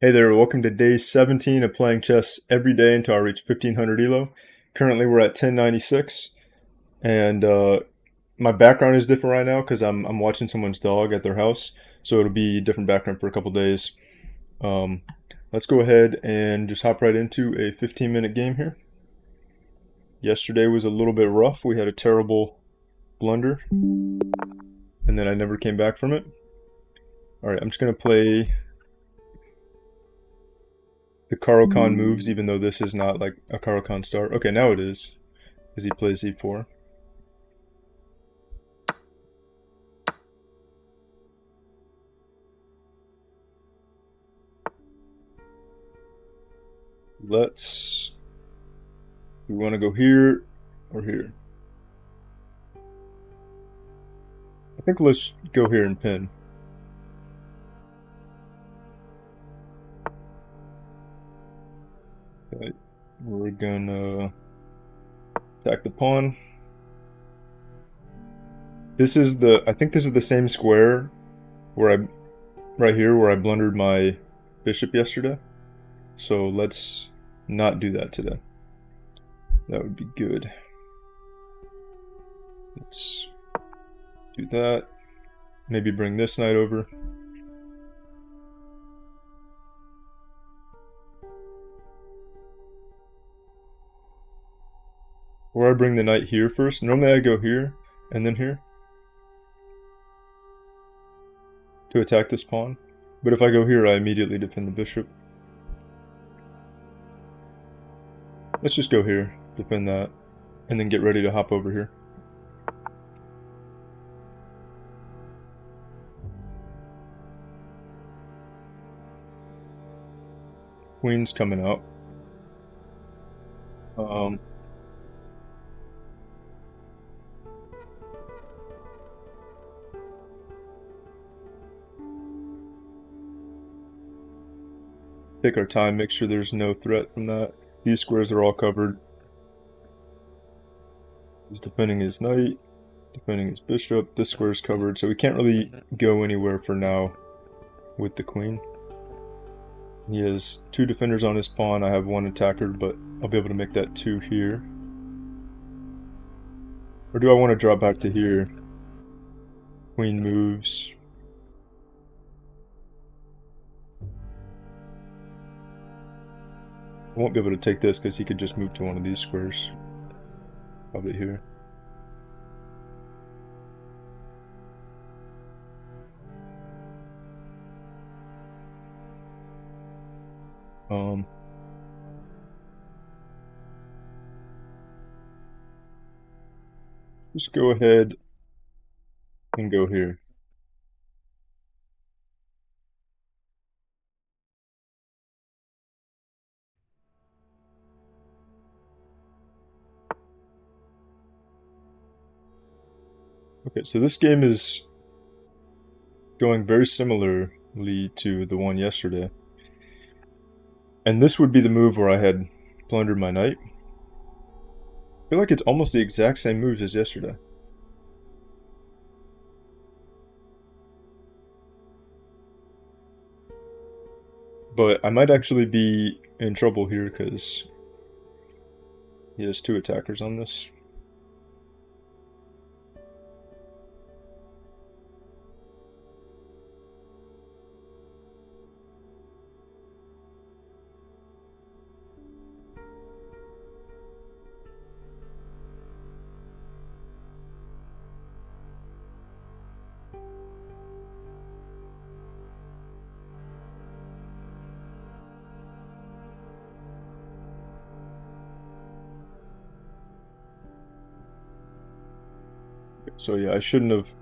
Hey there, welcome to day 17 of playing chess every day until I reach 1500 Elo. Currently we're at 1096, and my background is different right now because I'm watching someone's dog at their house, so it'll be a different background for a couple days. Um, let's go ahead and just hop right into a 15-minute game here. Yesterday was a little bit rough. We had a terrible blunder, and then I never came back from it. Alright, I'm just going to play the Caro-Kann moves, even though this is not like a Caro-Kann start. Okay, now it is, because he plays e4. Let's... We want to go here or here. I think let's go here and pin. Okay, we're gonna attack the pawn. This is the... I think this is the same square where I... Right here where I blundered my bishop yesterday. So let's not do that today. That would be good. Let's do that. Maybe bring this knight over. Or I bring the knight here first. Normally I go here and then here to attack this pawn. But if I go here, I immediately defend the bishop. Let's just go here, defend that, and then get ready to hop over here. Queen's coming out. Take our time, make sure there's no threat from that. These squares are all covered. He's defending his knight, defending his bishop. This square is covered, so we can't really go anywhere for now with the queen. He has two defenders on his pawn. I have one attacker, but I'll be able to make that two here. Or do I want to drop back to here? Queen moves. I won't be able to take this because he could just move to one of these squares. Probably here. Just go ahead and go here. Okay, so this game is going very similarly to the one yesterday. And this would be the move where I had plundered my knight. I feel like it's almost the exact same moves as yesterday. But I might actually be in trouble here because he has two attackers on this. So yeah, I shouldn't have...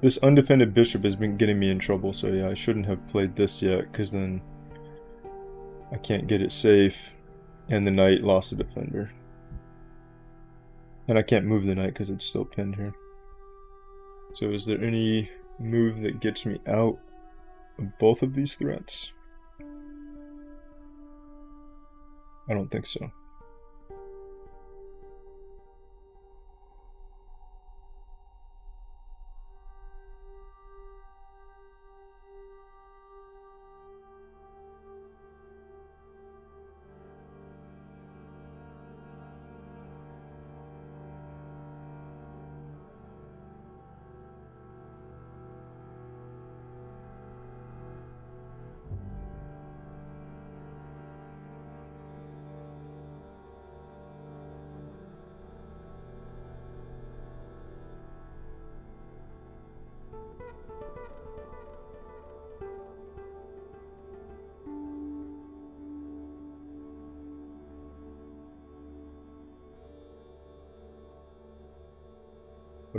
This undefended bishop has been getting me in trouble, so yeah, I shouldn't have played this yet, because then I can't get it safe, and the knight lost a defender. And I can't move the knight because it's still pinned here. So is there any move that gets me out of both of these threats? I don't think so.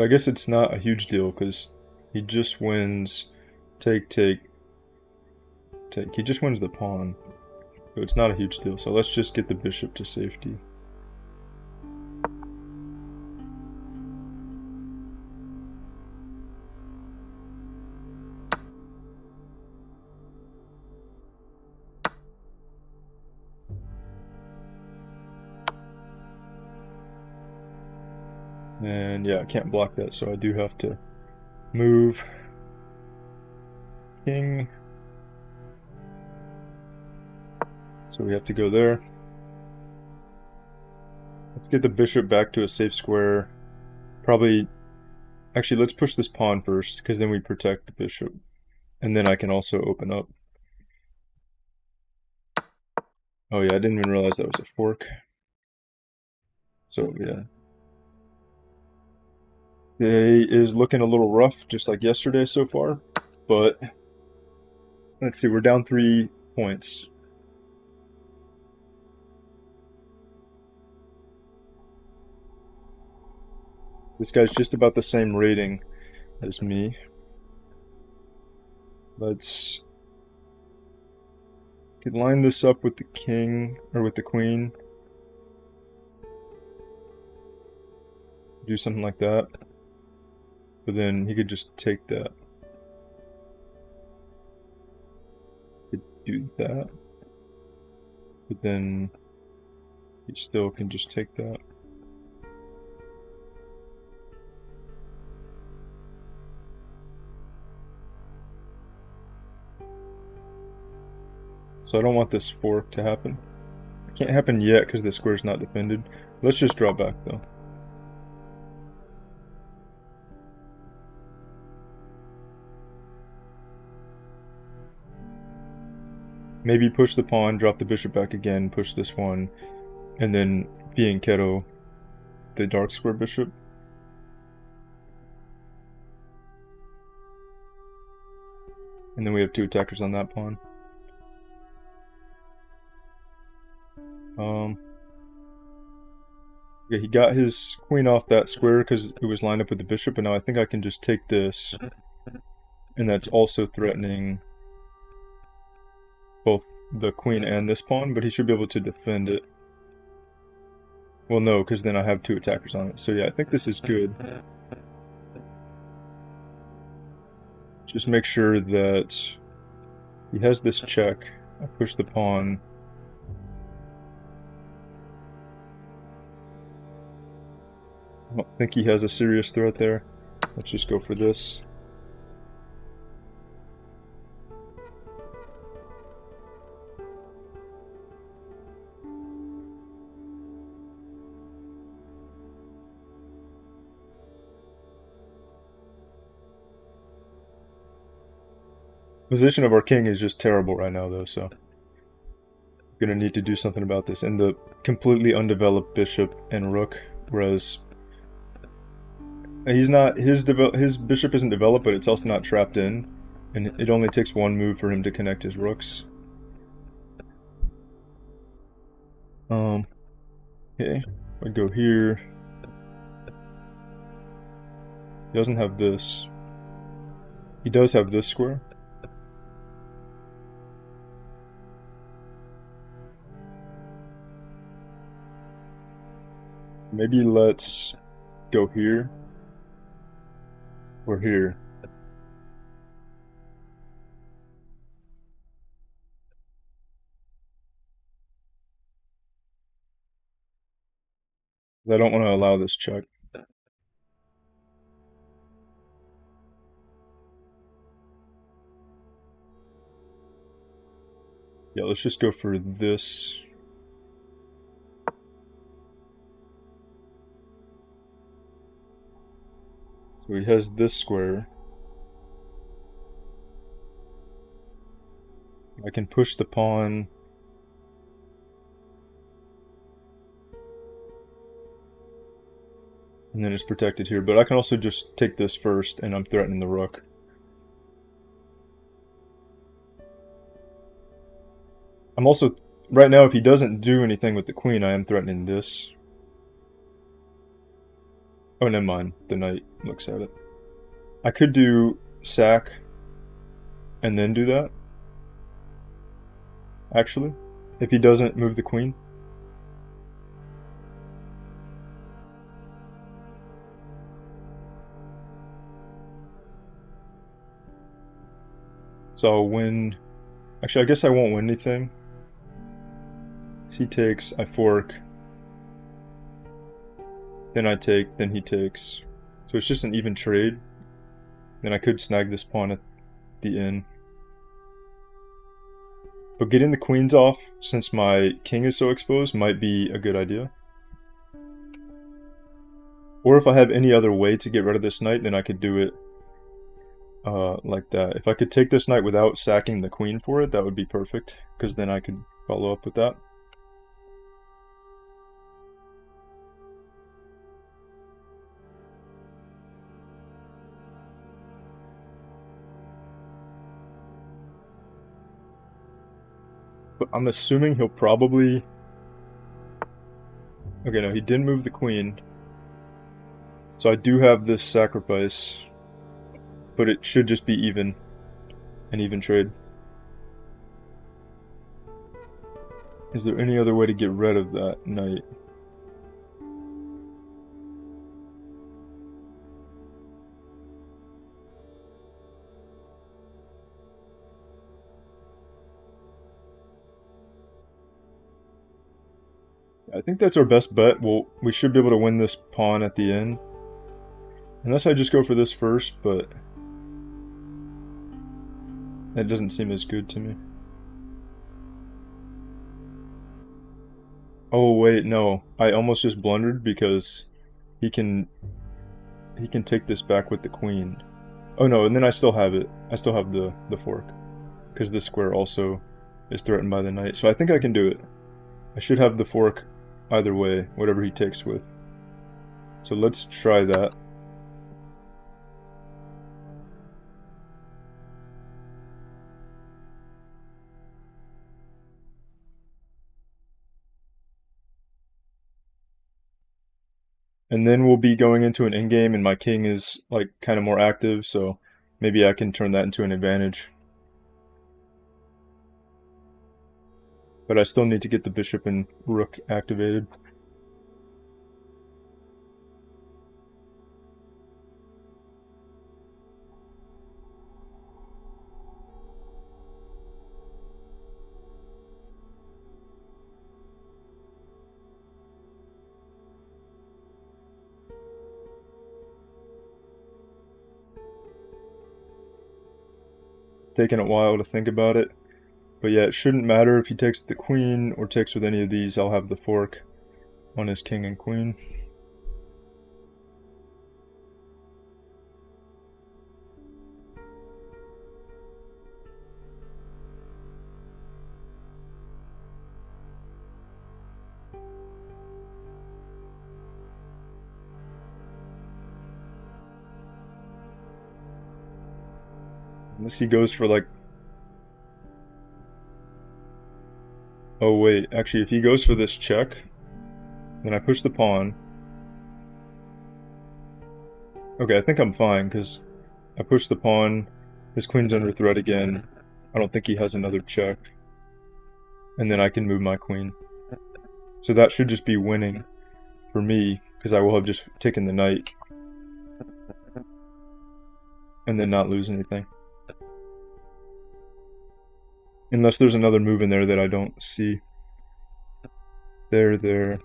But I guess it's not a huge deal because he just wins take, take, take. He just wins the pawn. So it's not a huge deal. So let's just get the bishop to safety. And yeah, I can't block that, so I do have to move king. So we have to go there. Let's get the bishop back to a safe square. Probably, actually, let's push this pawn first, because then we protect the bishop. And then I can also open up. Oh yeah, I didn't even realize that was a fork. So yeah. Day is looking a little rough, just like yesterday so far. But let's see, we're down 3 points. This guy's just about the same rating as me. Let's line this up with the king, or with the queen. Do something like that. But then he could just take that. Could do that. But then he still can just take that. So I don't want this fork to happen. It can't happen yet because the square's not defended. Let's just draw back though. Maybe push the pawn, drop the bishop back again, push this one, and then fianchetto the dark square bishop. And then we have 2 attackers on that pawn. Yeah, he got his queen off that square because it was lined up with the bishop, and now I think I can just take this. And that's also threatening both the queen and this pawn, but he should be able to defend it. Well, no, because then I have 2 attackers on it. So yeah, I think this is good. Just make sure that he has this check. I push the pawn. I don't think he has a serious threat there. Let's just go for this. Position of our king is just terrible right now, though, so I'm gonna need to do something about this. And the completely undeveloped bishop and rook, whereas he's not, his bishop isn't developed, but it's also not trapped in, and it only takes 1 move for him to connect his rooks. Okay, I go here. He doesn't have this. He does have this square. Maybe let's go here. Or here. I don't want to allow this check. Yeah, let's just go for this. So he has this square. I can push the pawn. And then it's protected here. But I can also just take this first, and I'm threatening the rook. I'm also, right now, if he doesn't do anything with the queen, I am threatening this. Oh, never mind. The knight looks at it. I could do sack and then do that, actually. If he doesn't move the queen. So I'll win. Actually, I guess I won't win anything. So he takes, I fork. Then I take, then he takes. So it's just an even trade. Then I could snag this pawn at the inn. But getting the queens off, since my king is so exposed, might be a good idea. Or if I have any other way to get rid of this knight, then I could do it like that. If I could take this knight without sacking the queen for it, that would be perfect, because then I could follow up with that. But I'm assuming he'll probably... Okay, no, he didn't move the queen. So I do have this sacrifice, but it should just be even. An even trade. Is there any other way to get rid of that knight? I think that's our best bet. We should be able to win this pawn at the end. Unless I just go for this first, but that doesn't seem as good to me. Oh wait, no. I almost just blundered because he can take this back with the queen. Oh no, and then I still have it. I still have the fork. Because this square also is threatened by the knight. So I think I can do it. I should have the fork either way, whatever he takes with. So let's try that. And then we'll be going into an endgame and my king is like kind of more active, so maybe I can turn that into an advantage. But I still need to get the bishop and rook activated. Taking a while to think about it. But yeah, it shouldn't matter if he takes the queen or takes with any of these. I'll have the fork on his king and queen. Unless he goes for like... Oh wait, actually if he goes for this check, then I push the pawn. Okay, I think I'm fine because I push the pawn, his queen's under threat again. I don't think he has another check. And then I can move my queen. So that should just be winning for me, because I will have just taken the knight. And then not lose anything. Unless there's another move in there that I don't see. There.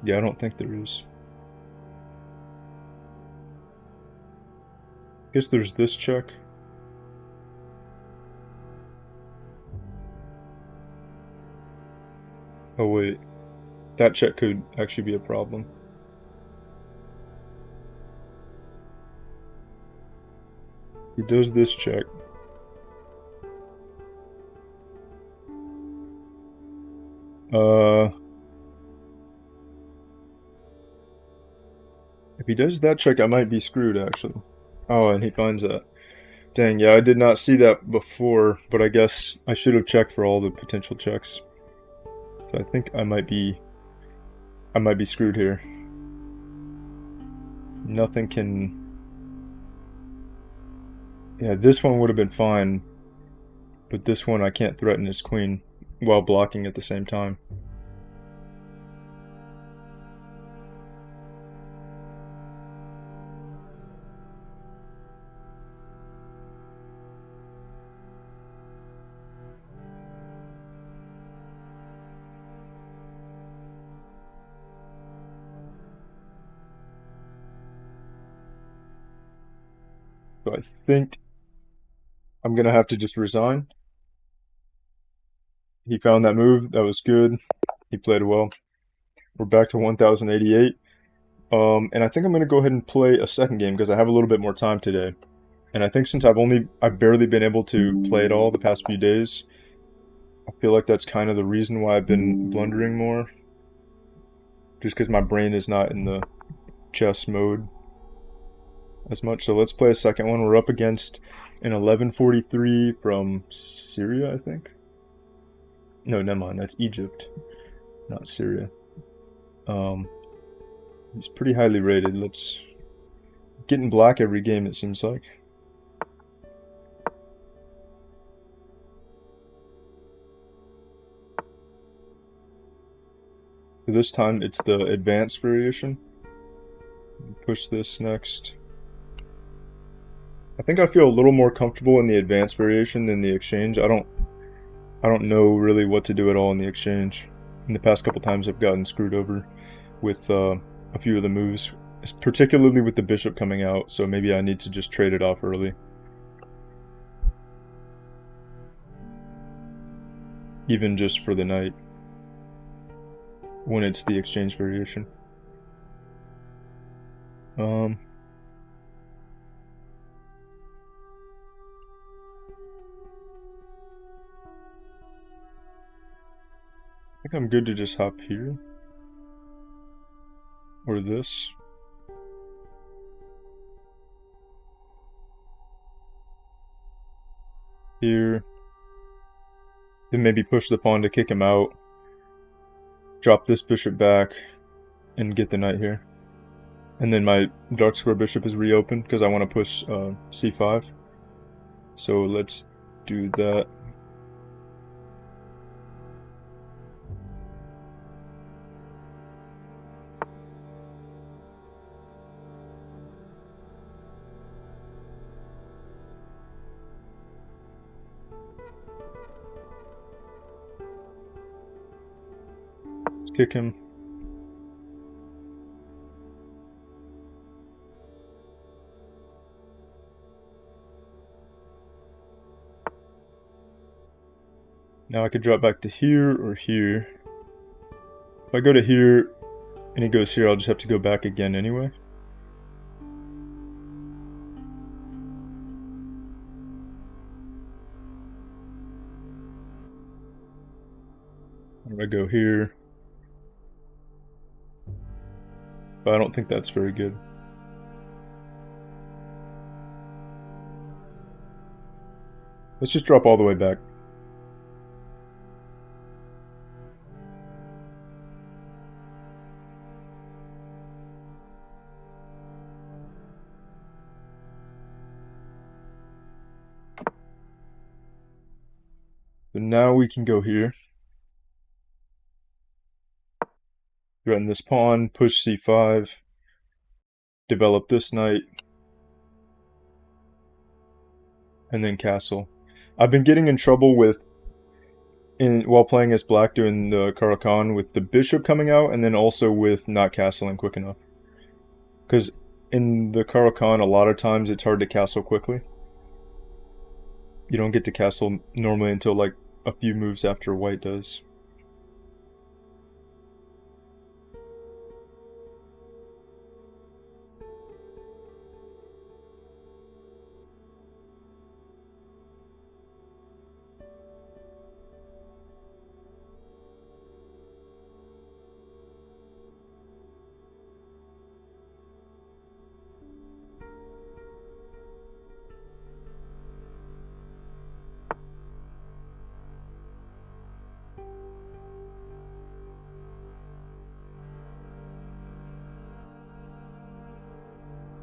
Yeah, I don't think there is. Guess there's this check. Oh wait, that check could actually be a problem. He does this check. If he does that check, I might be screwed actually. Oh, and he finds that. Dang, yeah, I did not see that before, but I guess I should have checked for all the potential checks. So I think I might be screwed here. Nothing can. Yeah, this one would have been fine, but this one I can't threaten his queen while blocking at the same time. So I think I'm gonna have to just resign. He found that move. That was good. He played well. We're back to 1088. And I think I'm gonna go ahead and play a second game because I have a little bit more time today. And I think since I've barely been able to play it all the past few days, I feel like that's kind of the reason why I've been blundering more. Just because my brain is not in the chess mode as much. So let's play a second one. We're up against an 1143 from Syria, I think. No, never mind. That's Egypt, not Syria. Um, he's pretty highly rated. Let's get in black every game, it seems like. So this time it's the advanced variation. Push this next. I think I feel a little more comfortable in the advanced variation than the exchange. I don't know really what to do at all in the exchange. In the past couple times I've gotten screwed over with a few of the moves, particularly with the bishop coming out, so maybe I need to just trade it off early. Even just for the knight, when it's the exchange variation. I think I'm good to just hop here. Or this. Here. Then maybe push the pawn to kick him out. Drop this bishop back. And get the knight here. And then my dark square bishop is reopened because I want to push c5. So let's do that. Let's kick him. Now I could drop back to here or here. If I go to here and he goes here, I'll just have to go back again anyway. If I go here. But I don't think that's very good. Let's just drop all the way back. So now we can go here. Threaten this pawn, push c5, develop this knight, and then castle. I've been getting in trouble with, while playing as black doing the Caro-Kann, with the bishop coming out, and then also with not castling quick enough. Because in the Caro-Kann, a lot of times it's hard to castle quickly. You don't get to castle normally until like a few moves after white does.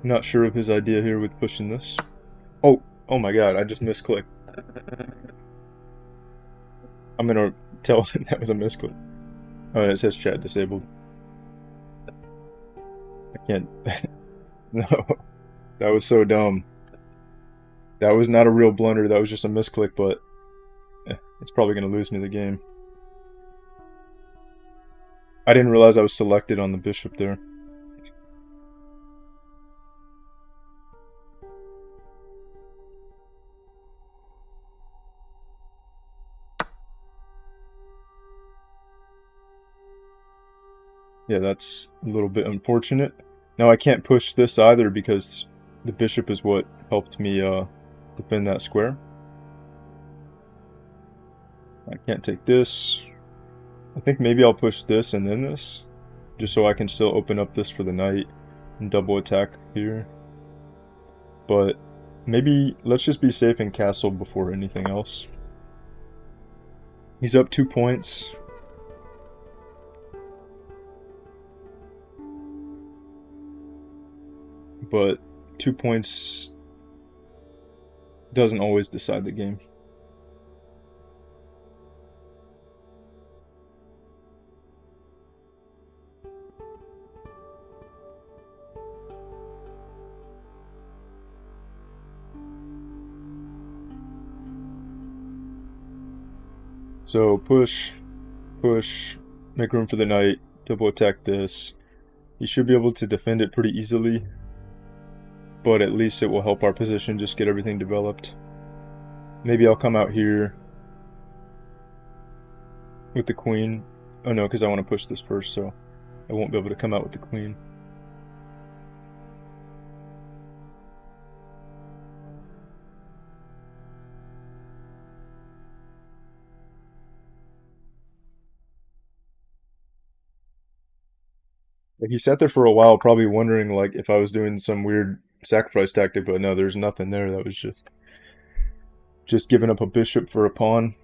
I'm not sure of his idea here with pushing this. Oh, oh my god, I just misclicked. I'm gonna tell him that was a misclick. Oh, and it says chat disabled. I can't. No, that was so dumb. That was not a real blunder. That was just a misclick, but it's probably gonna lose me the game. I didn't realize I was selected on the bishop there. Yeah, that's a little bit unfortunate. Now I can't push this either because the bishop is what helped me defend that square. I can't take this. I think maybe I'll push this and then this, just so I can still open up this for the knight and double attack here. But maybe let's just be safe and castle before anything else. He's up 2 points. But 2 points doesn't always decide the game. So push, push, make room for the knight, double attack this. He should be able to defend it pretty easily, but at least it will help our position just get everything developed. Maybe I'll come out here with the queen. Oh no, because I want to push this first, so I won't be able to come out with the queen. He sat there for a while, probably wondering like if I was doing some weird sacrifice tactic, but no, there's nothing there. That was just giving up a bishop for a pawn.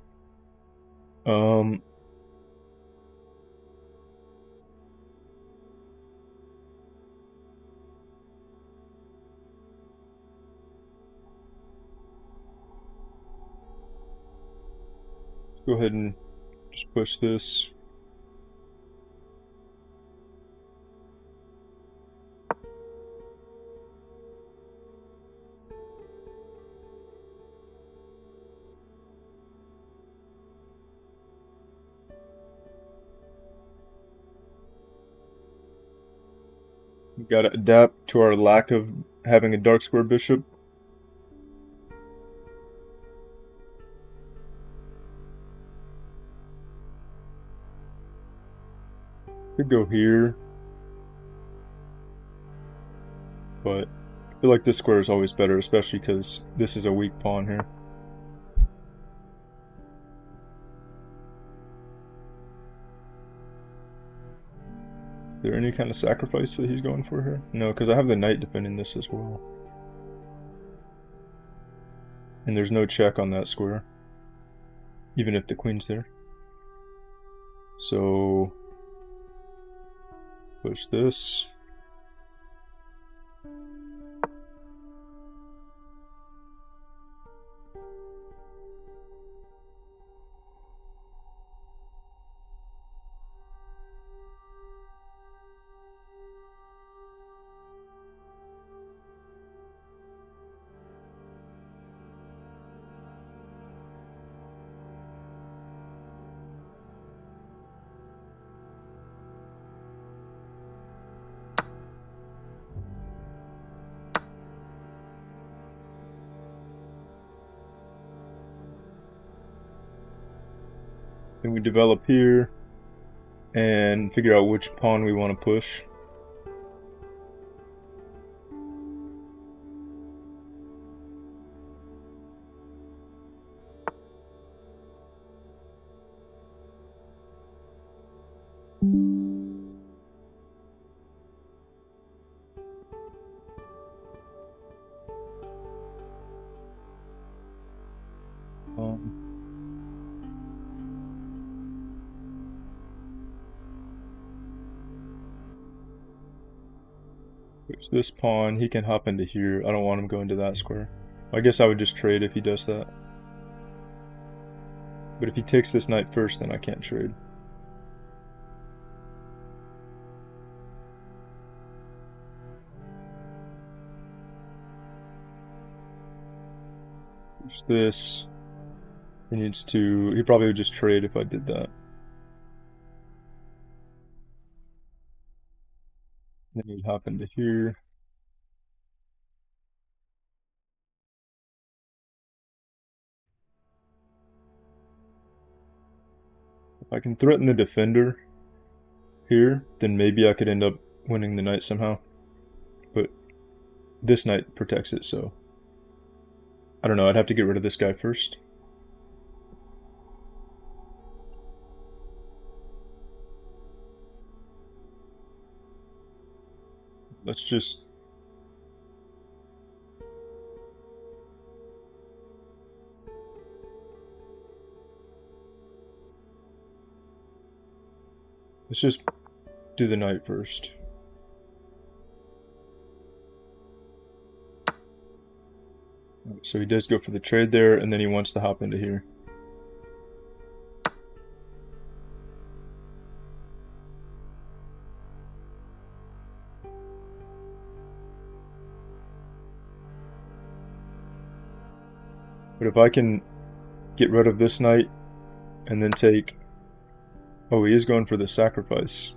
Um, let's go ahead and just push this. We gotta adapt to our lack of having a dark square bishop. Could go here, but I feel like this square is always better, especially because this is a weak pawn here. Is there any kind of sacrifice that he's going for here? No, because I have the knight defending this as well. And there's no check on that square, even if the queen's there. So, push this. Then we develop here and figure out which pawn we want to push. Um, Switch this pawn. He can hop into here. I don't want him going to that square. I guess I would just trade if he does that. But if he takes this knight first, then I can't trade. Switch this. He needs to... He probably would just trade if I did that. Then he'd hop into here. If I can threaten the defender here, then maybe I could end up winning the knight somehow. But this knight protects it, so... I don't know, I'd have to get rid of this guy first. Let's just... Let's just do the knight first. So he does go for the trade there, and then he wants to hop into here. But if I can get rid of this knight, and then take... Oh, he is going for the sacrifice.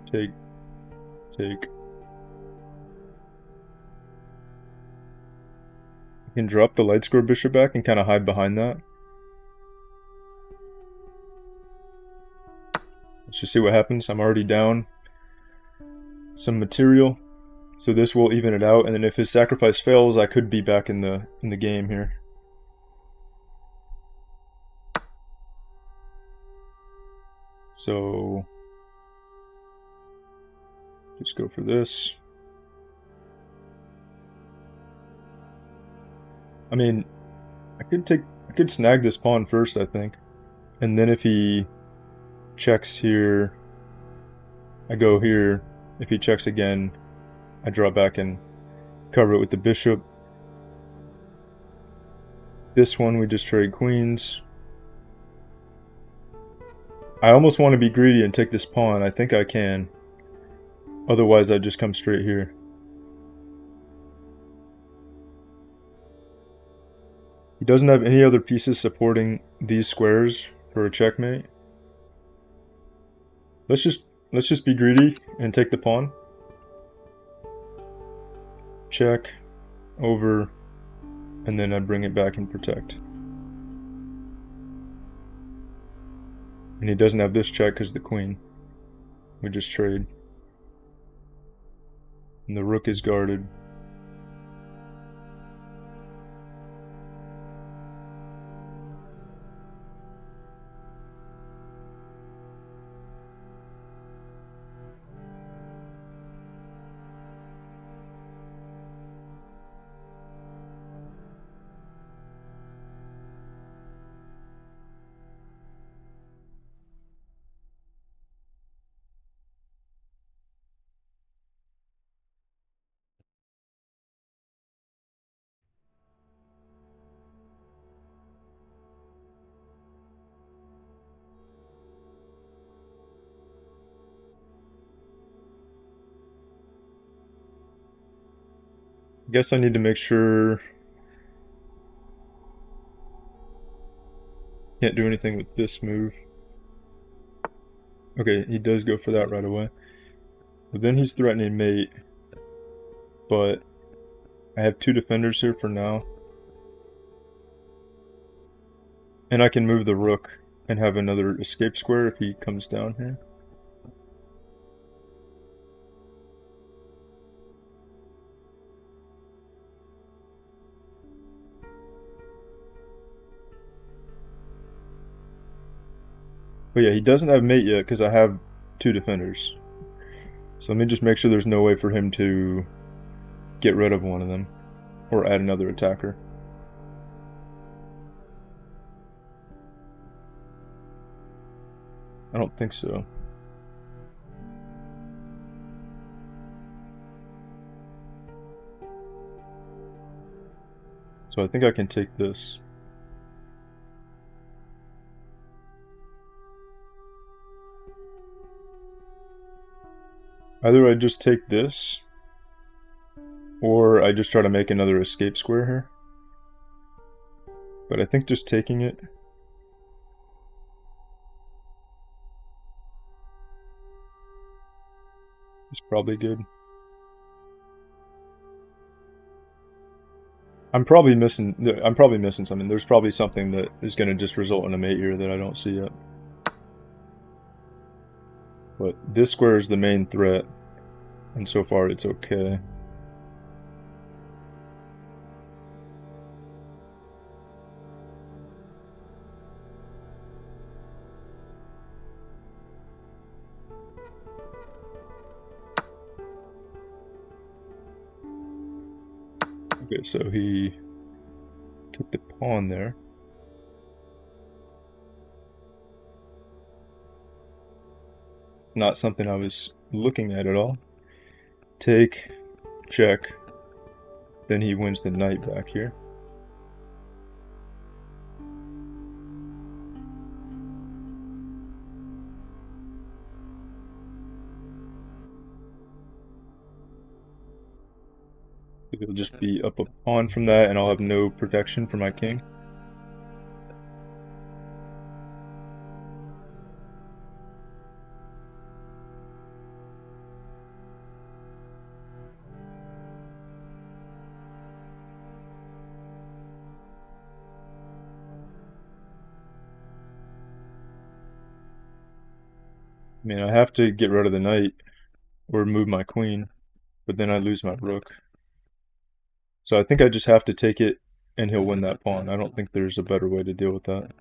Take. I can drop the light square bishop back and kind of hide behind that. Let's just see what happens. I'm already down some material, so this will even it out. And then if his sacrifice fails, I could be back in the game here. So just go for this. I mean, I could snag this pawn first, I think. And then if he checks here, I go here. If he checks again, I draw back and cover it with the bishop. This one, we just trade queens. I almost want to be greedy and take this pawn. I think I can. Otherwise, I'd just come straight here. He doesn't have any other pieces supporting these squares for a checkmate. Let's just be greedy and take the pawn. Check, over, and then I bring it back and protect. And he doesn't have this check because the queen. We just trade. And the rook is guarded. I guess I need to make sure... Can't do anything with this move. Okay, he does go for that right away. But then he's threatening mate. But I have two defenders here for now. And I can move the rook and have another escape square if he comes down here. But yeah, he doesn't have mate yet because I have two defenders. So let me just make sure there's no way for him to get rid of one of them. Or add another attacker. I don't think so. So I think I can take this. Either I just take this, or I just try to make another escape square here. But I think just taking it is probably good. I'm probably missing something. There's probably something that is going to just result in a mate here that I don't see yet. But this square is the main threat, and so far it's okay. Okay, so he took the pawn there. It's not something I was looking at all. Take, check. Then he wins the knight back here. It'll just be up a pawn from that, and I'll have no protection for my king. I mean, I have to get rid of the knight or move my queen, but then I lose my rook. So I think I just have to take it and he'll win that pawn. I don't think there's a better way to deal with that.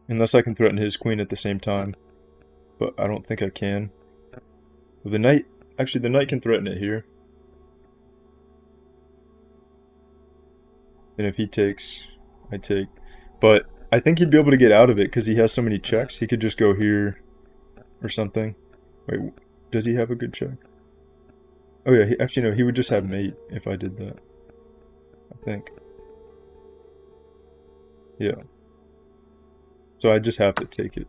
Unless I can threaten his queen at the same time, but I don't think I can. The knight, actually the knight can threaten it here. And if he takes, I take. But I think he'd be able to get out of it because he has so many checks. He could just go here or something. Wait, does he have a good check? Oh yeah, actually no, he would just have mate if I did that. I think. Yeah. So I just have to take it.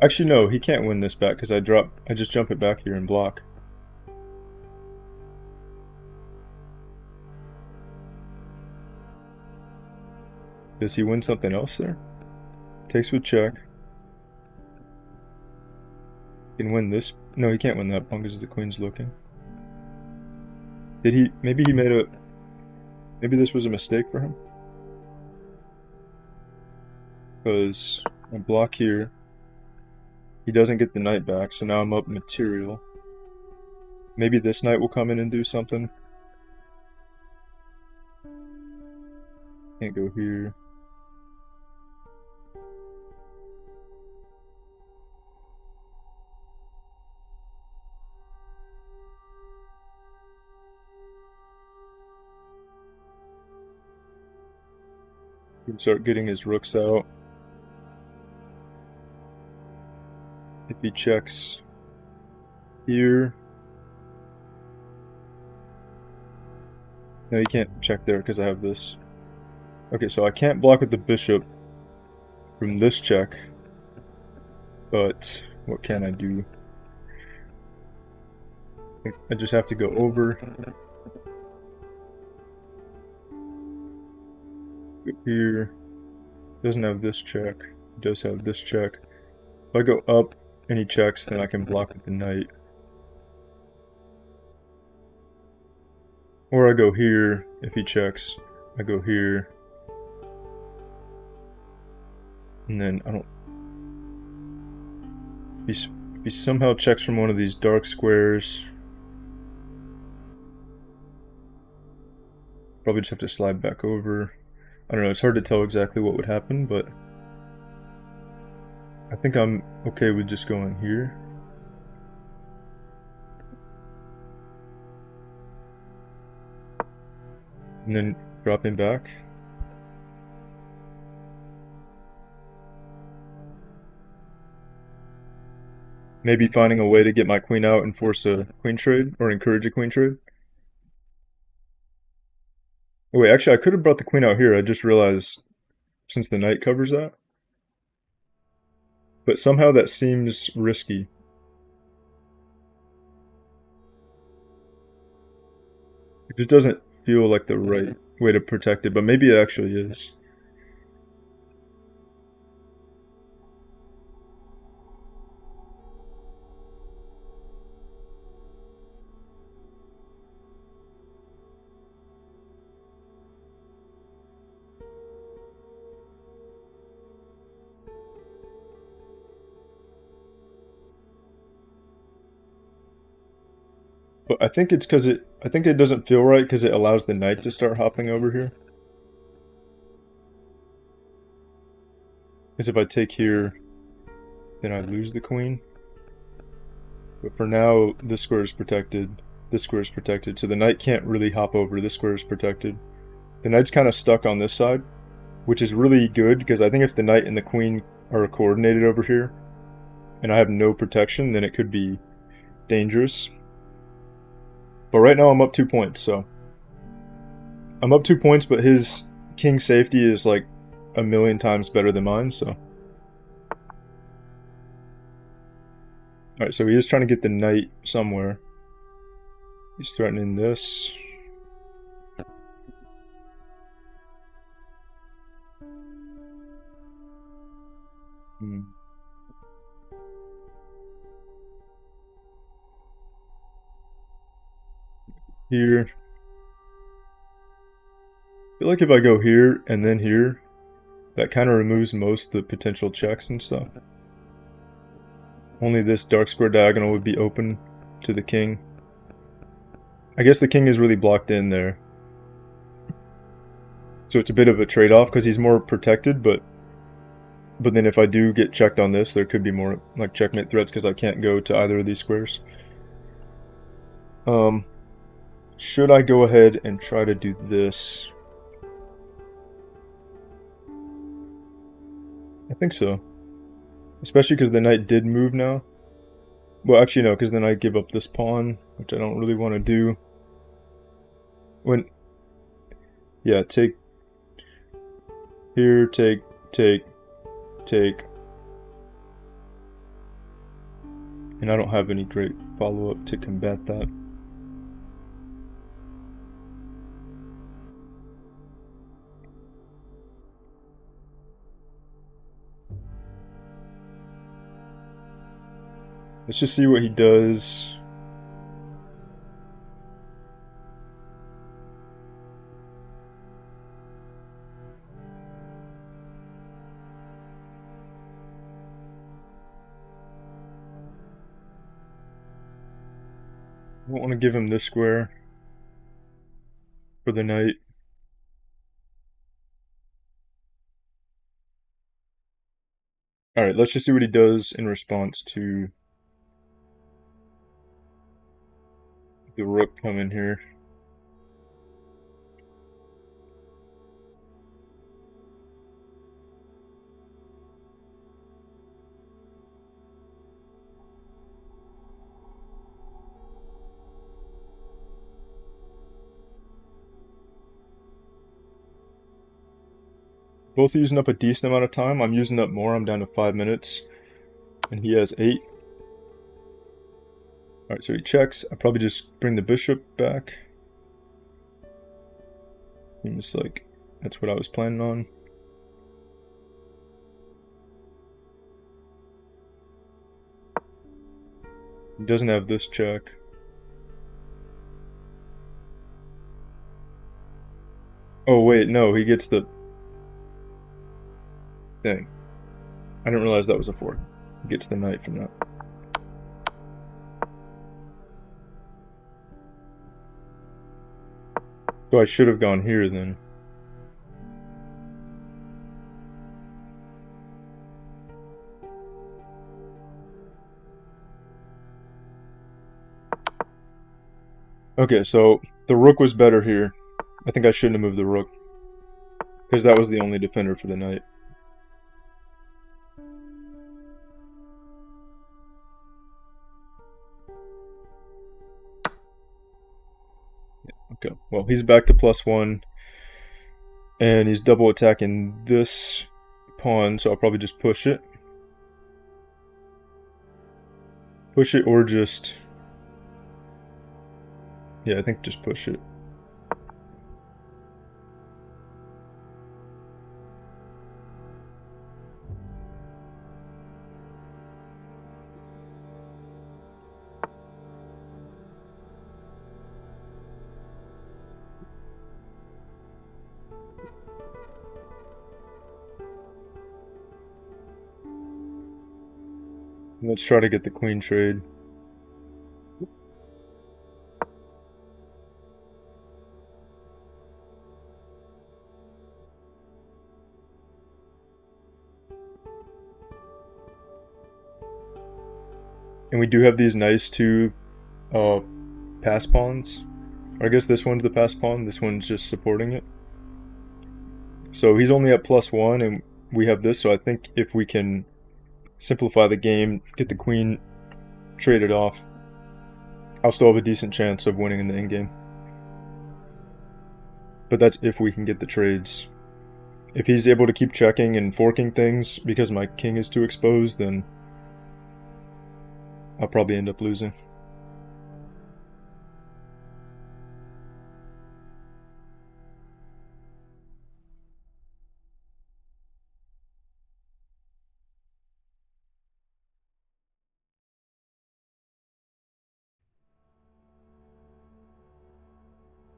Actually no, he can't win this back because I just jump it back here and block. Does he win something else there? Takes with check. Can win this. No, he can't win that pawn because the queen's looking. Did he? Maybe he made a. Maybe this was a mistake for him. Because I block here. He doesn't get the knight back, so now I'm up material. Maybe this knight will come in and do something. Can't go here. He can start getting his rooks out. If he checks here. No, he can't check there because I have this. Okay, so I can't block with the bishop from this check. But what can I do? I just have to go over. Go here. Doesn't have this check. Does have this check. If I go up and he checks, then I can block with the knight. Or I go here. If he checks, I go here. And then I don't. If he somehow checks from one of these dark squares. Probably just have to slide back over. I don't know, it's hard to tell exactly what would happen, but I think I'm okay with just going here. And then dropping back. Maybe finding a way to get my queen out and force a queen trade, or encourage a queen trade. Oh, wait, actually, I could have brought the queen out here. I just realized since the knight covers that. But somehow that seems risky. It just doesn't feel like the right way to protect it, but maybe it actually is. But I think it's because I think it doesn't feel right because it allows the knight to start hopping over here. Because if I take here, then I lose the queen. But for now, this square is protected. This square is protected, so the knight can't really hop over. This square is protected. The knight's kind of stuck on this side, which is really good because I think if the knight and the queen are coordinated over here, and I have no protection, then it could be dangerous. But right now I'm up 2 points, so I'm up 2 points, but his king safety is like a million times better than mine, so. Alright, so he is trying to get the knight somewhere. He's threatening this. Here. I feel like if I go here and then here, that kind of removes most of the potential checks and stuff. Only this dark square diagonal would be open to the king. I guess the king is really blocked in there. So it's a bit of a trade-off because he's more protected, but then if I do get checked on this, there could be more like checkmate threats because I can't go to either of these squares. Should I go ahead and try to do this? I think so. Especially because the knight did move now. Well, actually no, because then I give up this pawn, which I don't really want to do. Yeah, take here, take. And I don't have any great follow-up to combat that. Let's just see what he does. I don't want to give him this square for the knight. Alright, let's just see what he does in response to the rook coming here. Both using up a decent amount of time. I'm using up more. I'm down to 5 minutes. And he has 8. Alright, so he checks. I probably just bring the bishop back. Seems like that's what I was planning on. He doesn't have this check. Oh wait, no, he gets the thing. I didn't realize that was a fork. He gets the knight from that. So I should have gone here then. Okay, so the rook was better here. I think I shouldn't have moved the rook, because that was the only defender for the knight. Okay, well, he's back to +1, and he's double attacking this pawn, so I'll probably just push it. Push it or just... yeah, I think just push it. Let's try to get the queen trade. And we do have these nice two pass pawns. I guess this one's the pass pawn, this one's just supporting it. So he's only at +1, and we have this, so I think if we can simplify the game, get the queen traded off, I'll still have a decent chance of winning in the endgame. But that's if we can get the trades. If he's able to keep checking and forking things because my king is too exposed, then I'll probably end up losing.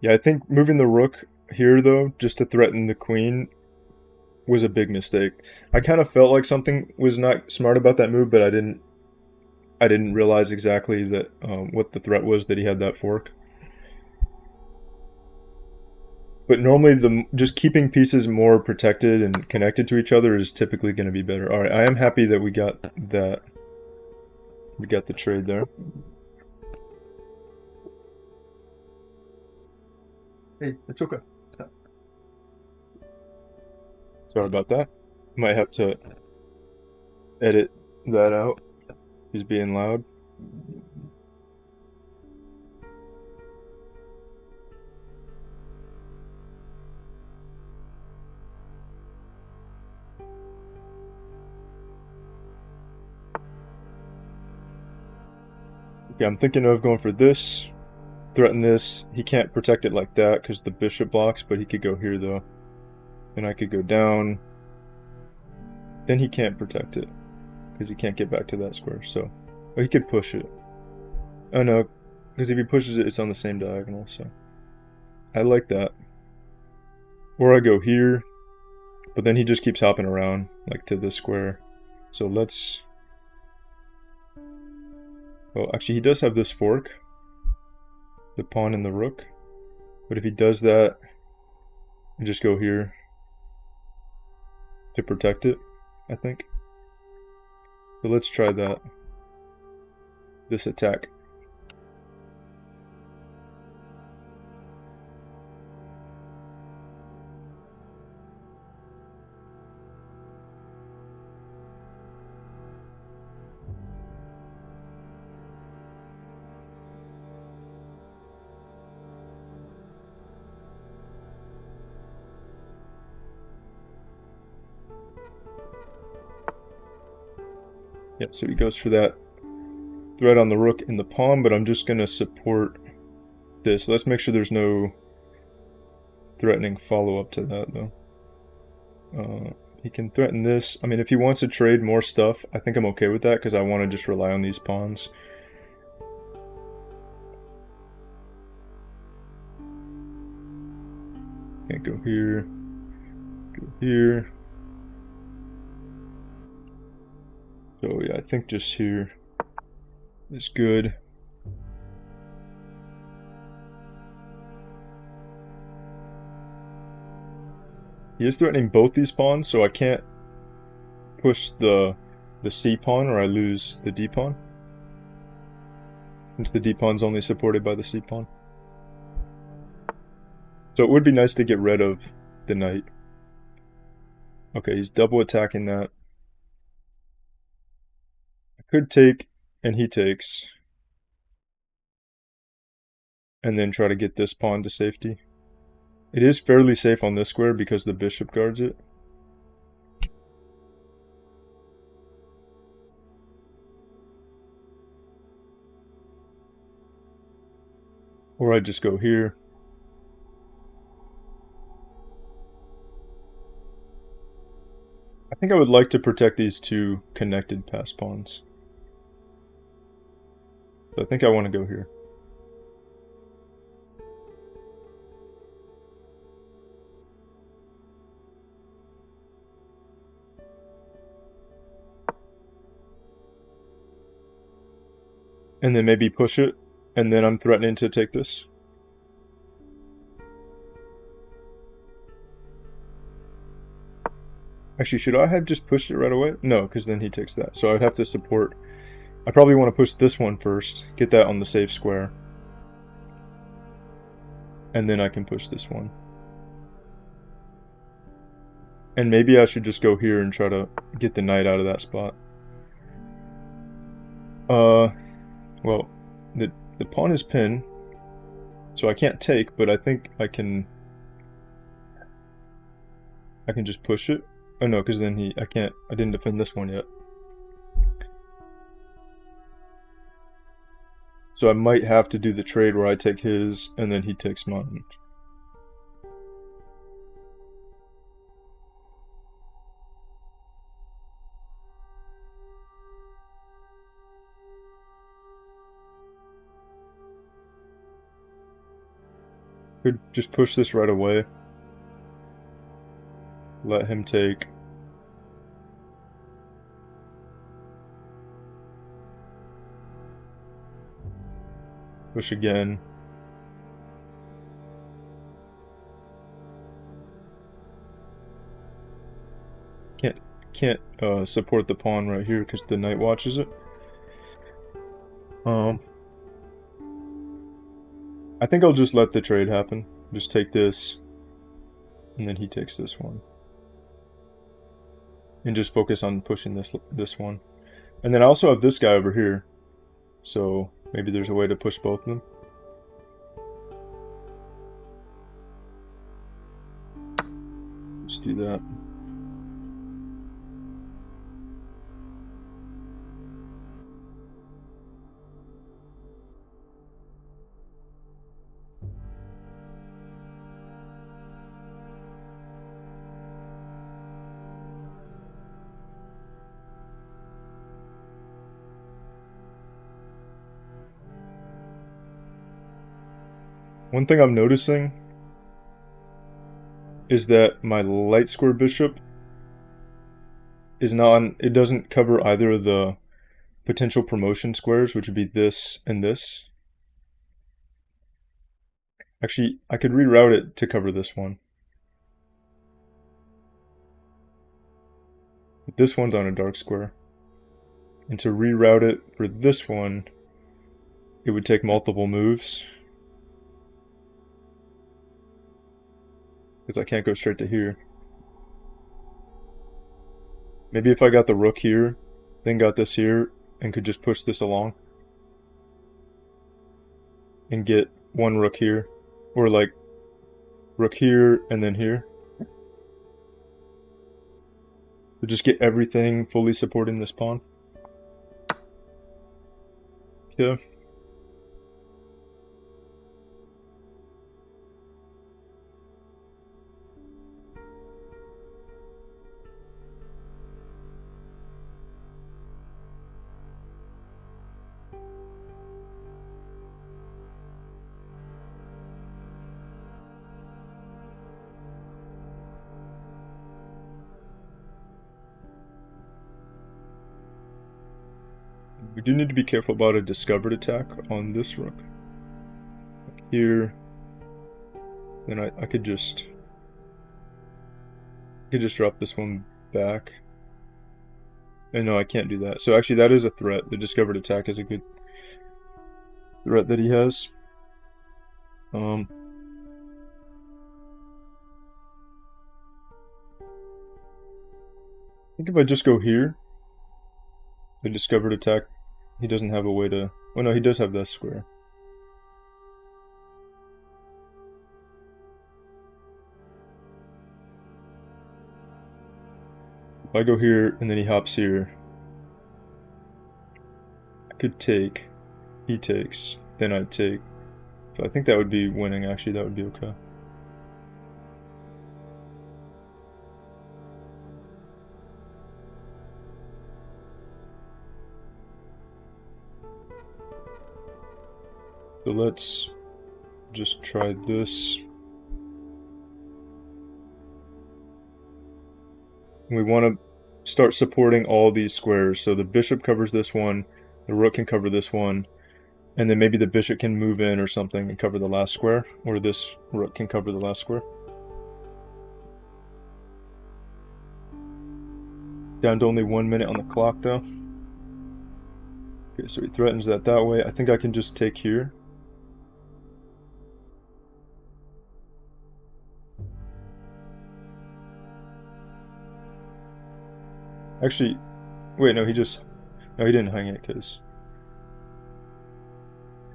Yeah, I think moving the rook here, though, just to threaten the queen, was a big mistake. I kind of felt like something was not smart about that move, but I didn't realize exactly that what the threat was that he had that fork. But normally, just keeping pieces more protected and connected to each other is typically going to be better. All right, I am happy that we got that. We got the trade there. Hey, it's okay. Stop. Sorry about that. Might have to edit that out. He's being loud. Okay, I'm thinking of going for this. Threaten this. He can't protect it like that because the bishop blocks, but he could go here though. Then I could go down. Then he can't protect it because he can't get back to that square. So, oh, he could push it. Oh no, because if he pushes it, it's on the same diagonal. So, I like that. Or I go here, but then he just keeps hopping around like to this square. So let's. Well, actually, he does have this fork, the pawn and the rook. But if he does that, I just go here to protect it, I think. So let's try that. This attack. Yeah, so he goes for that threat on the rook and the pawn, but I'm just going to support this. Let's make sure there's no threatening follow-up to that, though. He can threaten this. I mean, if he wants to trade more stuff, I think I'm okay with that because I want to just rely on these pawns. Can't go here. Go here. So yeah, I think just here is good. He is threatening both these pawns, so I can't push the C pawn or I lose the D pawn. Since the D pawn's only supported by the C pawn. So it would be nice to get rid of the knight. Okay, he's double attacking that. I could take, and he takes. And then try to get this pawn to safety. It is fairly safe on this square because the bishop guards it. Or I just go here. I think I would like to protect these two connected pass pawns. So I think I want to go here. And then maybe push it, and then I'm threatening to take this. Actually, should I have just pushed it right away? No, because then he takes that. So I'd have to support. I probably want to push this one first, get that on the safe square. And then I can push this one. And maybe I should just go here and try to get the knight out of that spot. Well, the pawn is pinned, so I can't take, but I think I can just push it. Oh no, because then I didn't defend this one yet. So I might have to do the trade where I take his, and then he takes mine. Could just push this right away. Let him take. Push again. Can't support the pawn right here because the knight watches it. I think I'll just let the trade happen. Just take this, and then he takes this one. And just focus on pushing this one. And then I also have this guy over here. So maybe there's a way to push both of them. Let's do that. One thing I'm noticing is that my light square bishop is it doesn't cover either of the potential promotion squares, which would be this and this. Actually, I could reroute it to cover this one. But this one's on a dark square. And to reroute it for this one, it would take multiple moves. Because I can't go straight to here. Maybe if I got the rook here, then got this here, and could just push this along. And get one rook here. Or like, rook here, and then here. So just get everything fully supporting this pawn. Yeah. We do need to be careful about a discovered attack on this rook. Here, then I could just drop this one back. And no, I can't do that. So actually that is a threat. The discovered attack is a good threat that he has. think if I just go here, the discovered attack, he doesn't have a way to. Oh no, he does have that square. If I go here and then he hops here, I could take. He takes. Then I take. So I think that would be winning. Actually, that would be okay. So let's just try this. We want to start supporting all these squares. So the bishop covers this one, the rook can cover this one, and then maybe the bishop can move in or something and cover the last square, or this rook can cover the last square. Down to only 1 minute on the clock though. Okay, so he threatens that way. I think I can just take here. Actually, wait, no, he didn't hang it because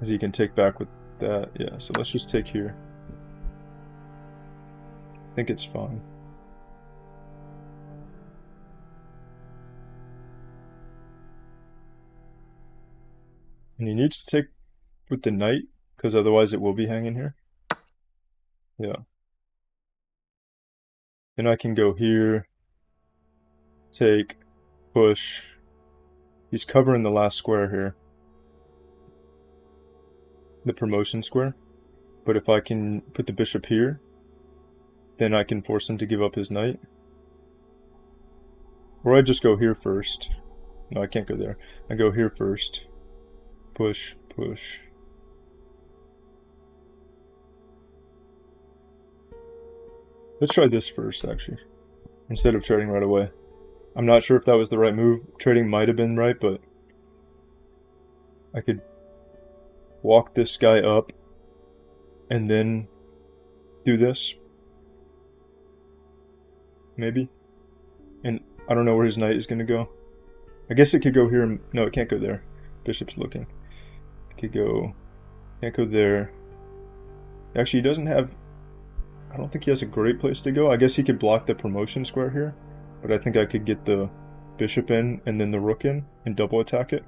he can take back with that. Yeah, so let's just take here. I think it's fine. And he needs to take with the knight because otherwise it will be hanging here. Yeah. Then I can go here, take, push. He's covering the last square here, the promotion square. But if I can put the bishop here, then I can force him to give up his knight. Or I just go here first. No, I can't go there. I go here first. Push, push. Let's try this first, actually, instead of trading right away. I'm not sure if that was the right move. Trading might have been right, but I could walk this guy up and then do this. Maybe. And I don't know where his knight is going to go. I guess it could go here. No, it can't go there. Bishop's looking. It could go... Can't go there. Actually, he doesn't have... I don't think he has a great place to go. I guess he could block the promotion square here. But I think I could get the bishop in and then the rook in and double attack it.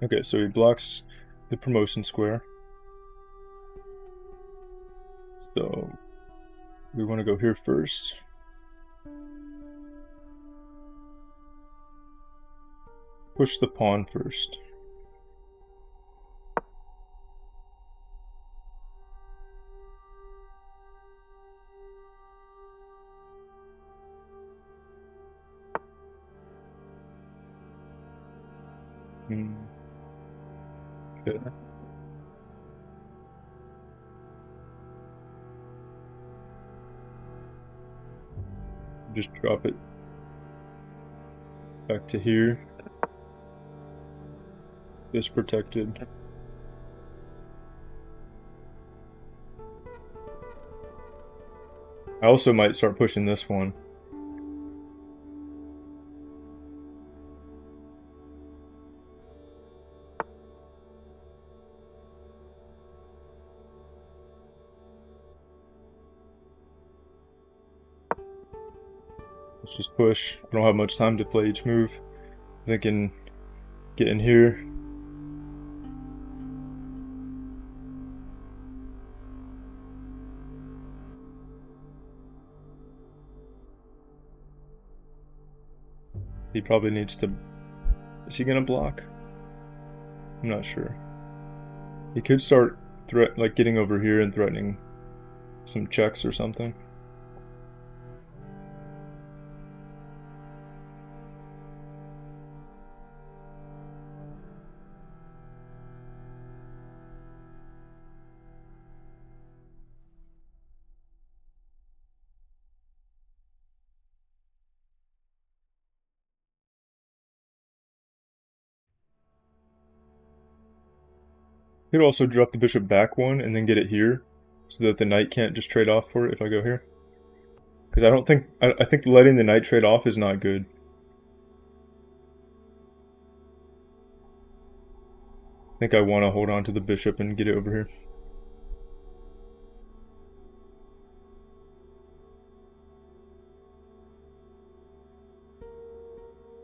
Okay, so he blocks the promotion square. So we want to go here first. Push the pawn first. Okay. Just drop it back to here. This protected. I also might start pushing this one. Let's just push. I don't have much time to play each move. I'm thinking get in here. He probably needs to... Is he gonna block? I'm not sure. He could start getting over here and threatening some checks or something. Could also drop the bishop back one and then get it here, so that the knight can't just trade off for it if I go here. Because I think letting the knight trade off is not good. I think I want to hold on to the bishop and get it over here.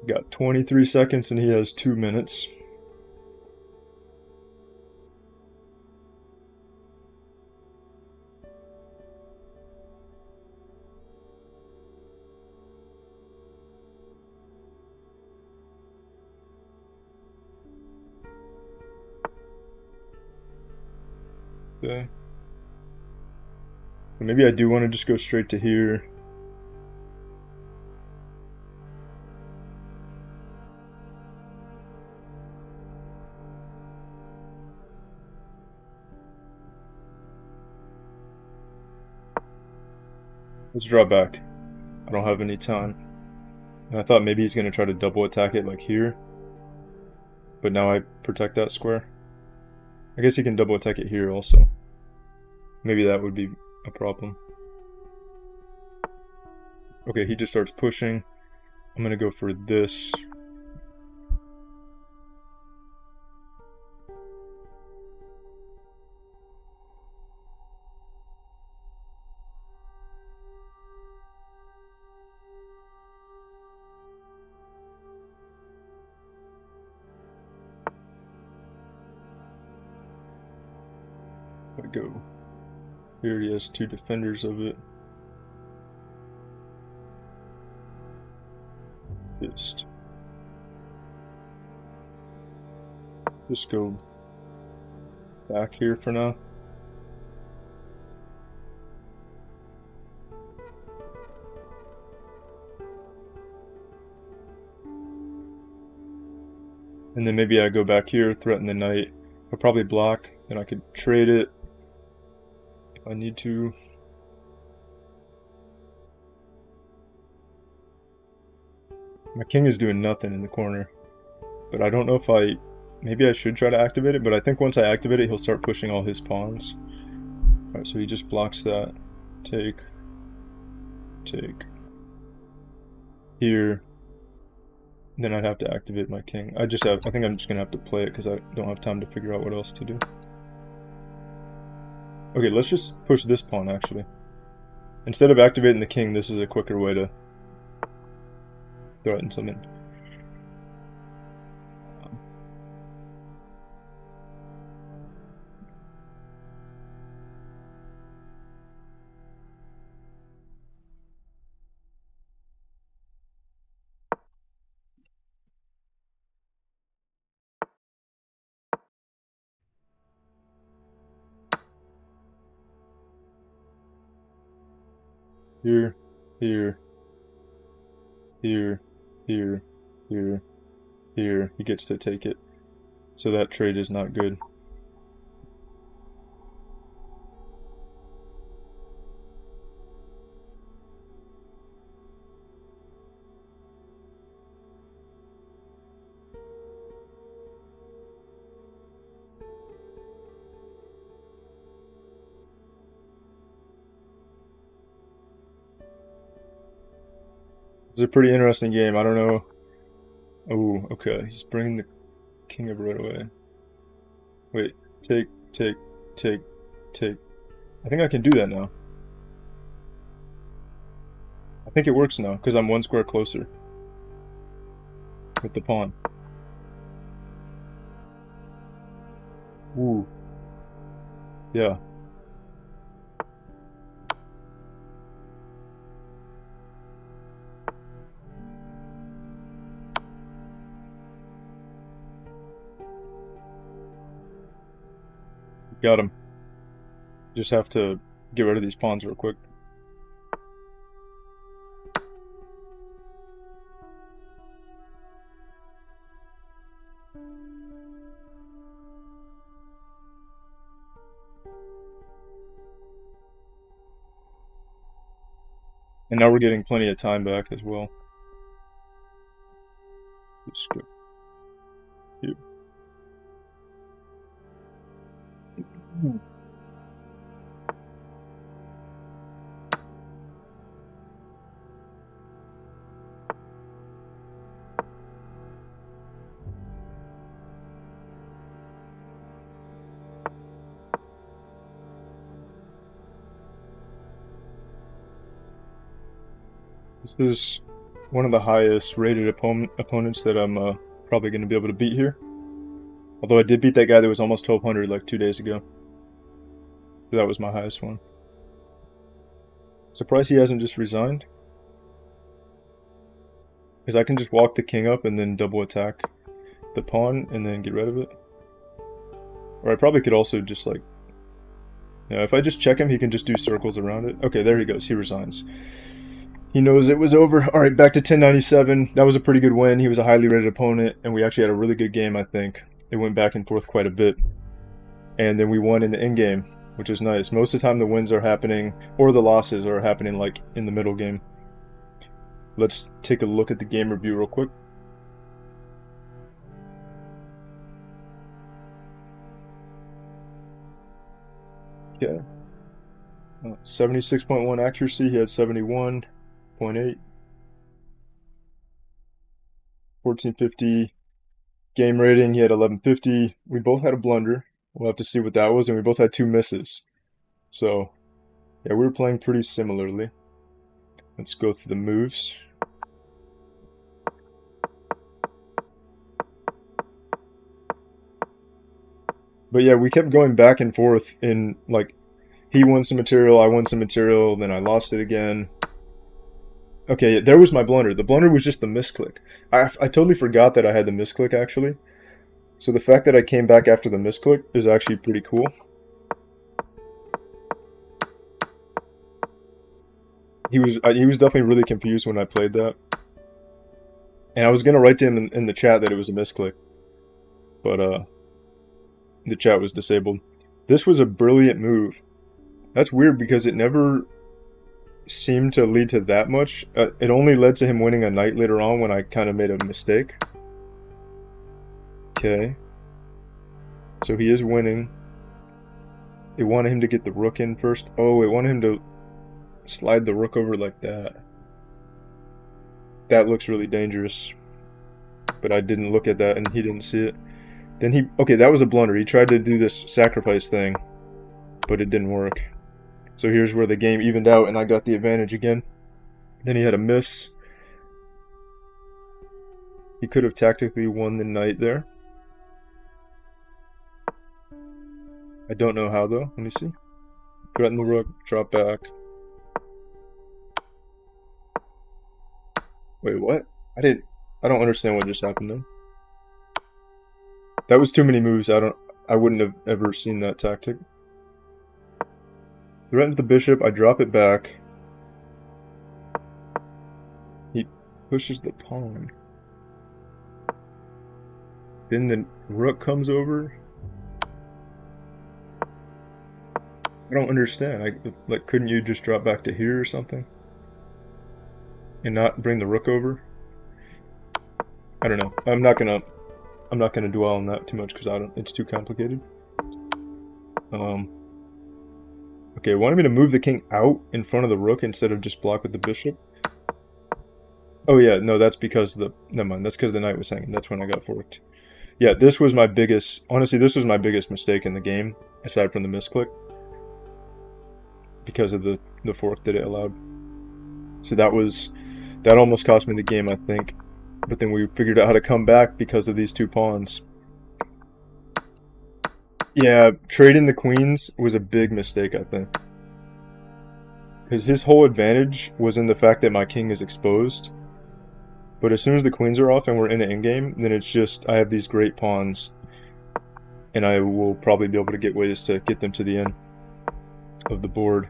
Got 23 seconds and he has 2 minutes. Okay. Maybe I do want to just go straight to here. Let's draw back. I don't have any time. And I thought maybe he's going to try to double attack it like here. But now I protect that square. I guess he can double attack it here also. Maybe that would be a problem. Okay, he just starts pushing. I'm going to go for this. Go. Here he has 2 defenders of it. Just go back here for now. And then maybe I go back here, threaten the knight. I'll probably block, and I could trade it if I need to. My king is doing nothing in the corner. But I don't know if maybe I should try to activate it, but I think once I activate it, he'll start pushing all his pawns. Alright, so he just blocks that. Take. Here. Then I'd have to activate my king. I think I'm just gonna have to play it because I don't have time to figure out what else to do. Okay, let's just push this pawn actually. Instead of activating the king, this is a quicker way to threaten something. Here, here, here, here, here, here. He gets to take it. So that trade is not good. It's a pretty interesting game. I don't know. Oh, okay. He's bringing the king over right away. Wait. Take. I think I can do that now. I think it works now, because I'm 1 square closer. With the pawn. Ooh. Yeah. Got him. Just have to get rid of these pawns real quick. And now we're getting plenty of time back as well. Let's go here. This is one of the highest rated opponents that I'm probably going to be able to beat here. Although I did beat that guy that was almost 1200 like 2 days ago. So that was my highest one. Surprised he hasn't just resigned. Because I can just walk the king up and then double attack the pawn and then get rid of it. Or I probably could also just like... Yeah, if I just check him, he can just do circles around it. Okay, there he goes. He resigns. He knows it was over. All right, back to 1097. That was a pretty good win. He was a highly rated opponent, and we actually had a really good game, I think. It went back and forth quite a bit. And then we won in the end game, which is nice. Most of the time the wins are happening, or the losses are happening like in the middle game. Let's take a look at the game review real quick. Yeah. 76.1 accuracy, he had 71.8. 1450 game rating, he had 1150. We both had a blunder. We'll have to see what that was, and we both had 2 misses. So, yeah, we were playing pretty similarly. Let's go through the moves. But yeah, we kept going back and forth in, like, he won some material, I won some material, then I lost it again. Okay, there was my blunder. The blunder was just the misclick. I totally forgot that I had the misclick, actually. So the fact that I came back after the misclick is actually pretty cool. He was definitely really confused when I played that. And I was going to write to him in the chat that it was a misclick. But the chat was disabled. This was a brilliant move. That's weird because it never seemed to lead to that much. It only led to him winning a knight later on when I kind of made a mistake. Okay. So he is winning. It wanted him to get the rook in first. Oh, it wanted him to slide the rook over like that. That looks really dangerous. But I didn't look at that and he didn't see it. Then he... Okay, that was a blunder. He tried to do this sacrifice thing, but it didn't work. So here's where the game evened out and I got the advantage again. Then he had a miss. He could have tactically won the knight there. I don't know how though. Let me see. Threaten the rook, drop back. Wait, what? I don't understand what just happened then. That was too many moves. I wouldn't have ever seen that tactic. Threatens the bishop, I drop it back. He pushes the pawn. Then the rook comes over. I don't understand. Like, couldn't you just drop back to here or something? And not bring the rook over? I don't know. I'm not gonna dwell on that too much because it's too complicated. Okay, wanted me to move the king out in front of the rook instead of just block with the bishop. Oh yeah, no, that's because never mind, that's because the knight was hanging. That's when I got forked. Yeah, this was my biggest, honestly, this was my biggest mistake in the game, aside from the misclick. Because of the fork that it allowed. So that almost cost me the game, I think. But then we figured out how to come back because of these 2 pawns. Yeah, trading the queens was a big mistake, I think. Because his whole advantage was in the fact that my king is exposed. But as soon as the queens are off and we're in an endgame, then it's just, I have these great pawns. And I will probably be able to get ways to get them to the end of the board.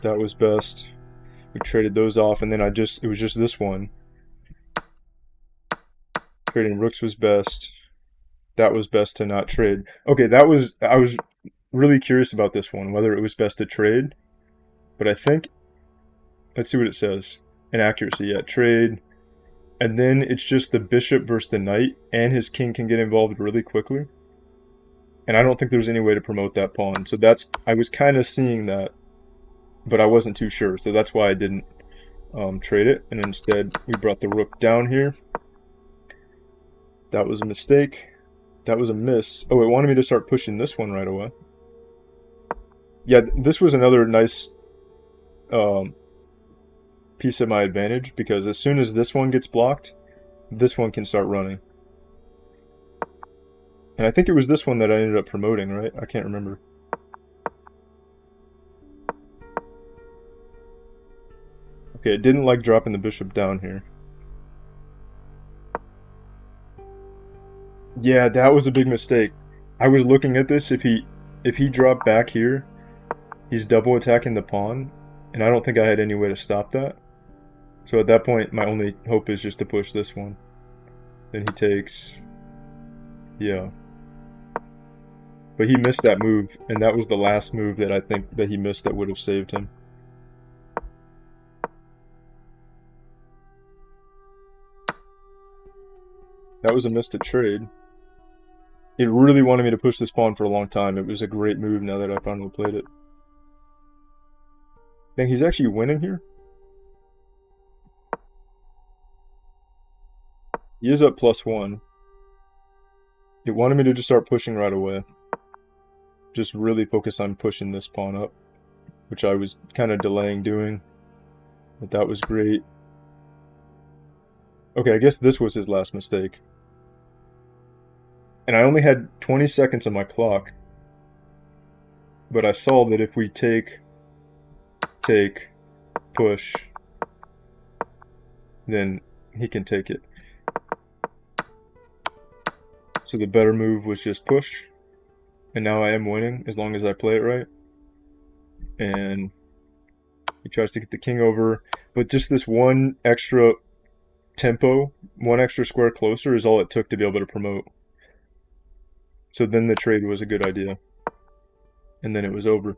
That was best. We traded those off, and then it was just this one. Trading rooks was best. That was best to not trade. Okay, I was really curious about this one, whether it was best to trade. But I think, let's see what it says. Inaccuracy, yeah, trade. And then it's just the bishop versus the knight, and his king can get involved really quickly. and I don't think there's any way to promote that pawn. So that's I was kind of seeing that, but I wasn't too sure. So that's why I didn't trade it, and instead we brought the rook down here. That was a mistake. That was a miss. Oh, it wanted me to start pushing this one right away. Yeah, this was another nice um, piece of my advantage, because as soon as this one gets blocked, this one can start running. And I think it was this one that I ended up promoting, right? I can't remember. Okay, it didn't like dropping the bishop down here. Yeah, that was a big mistake. I was looking at this. If he dropped back here, he's double attacking the pawn, and I don't think I had any way to stop that. So at that point, my only hope is just to push this one. Then he takes. Yeah. But he missed that move, and that was the last move that I think that he missed that would have saved him. That was a missed trade. It really wanted me to push this pawn for a long time. It was a great move now that I finally played it. Dang, he's actually winning here? He is up +1. It wanted me to just start pushing right away. Just really focus on pushing this pawn up, which I was kind of delaying doing. But that was great. Okay, I guess this was his last mistake. And I only had 20 seconds on my clock. But I saw that if we take, push, then he can take it. So the better move was just push. And now I am winning as long as I play it right. And he tries to get the king over. But just this one extra tempo, one extra square closer is all it took to be able to promote. So then the trade was a good idea. And then it was over.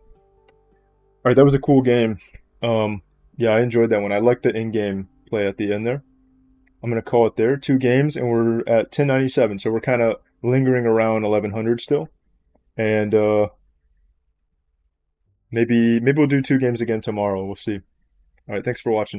Alright, that was a cool game. Yeah, I enjoyed that one. I liked the in-game play at the end there. I'm going to call it there. 2 games, and we're at 1097. So we're kind of lingering around 1100 still. And maybe we'll do 2 games again tomorrow. We'll see. All right, thanks for watching.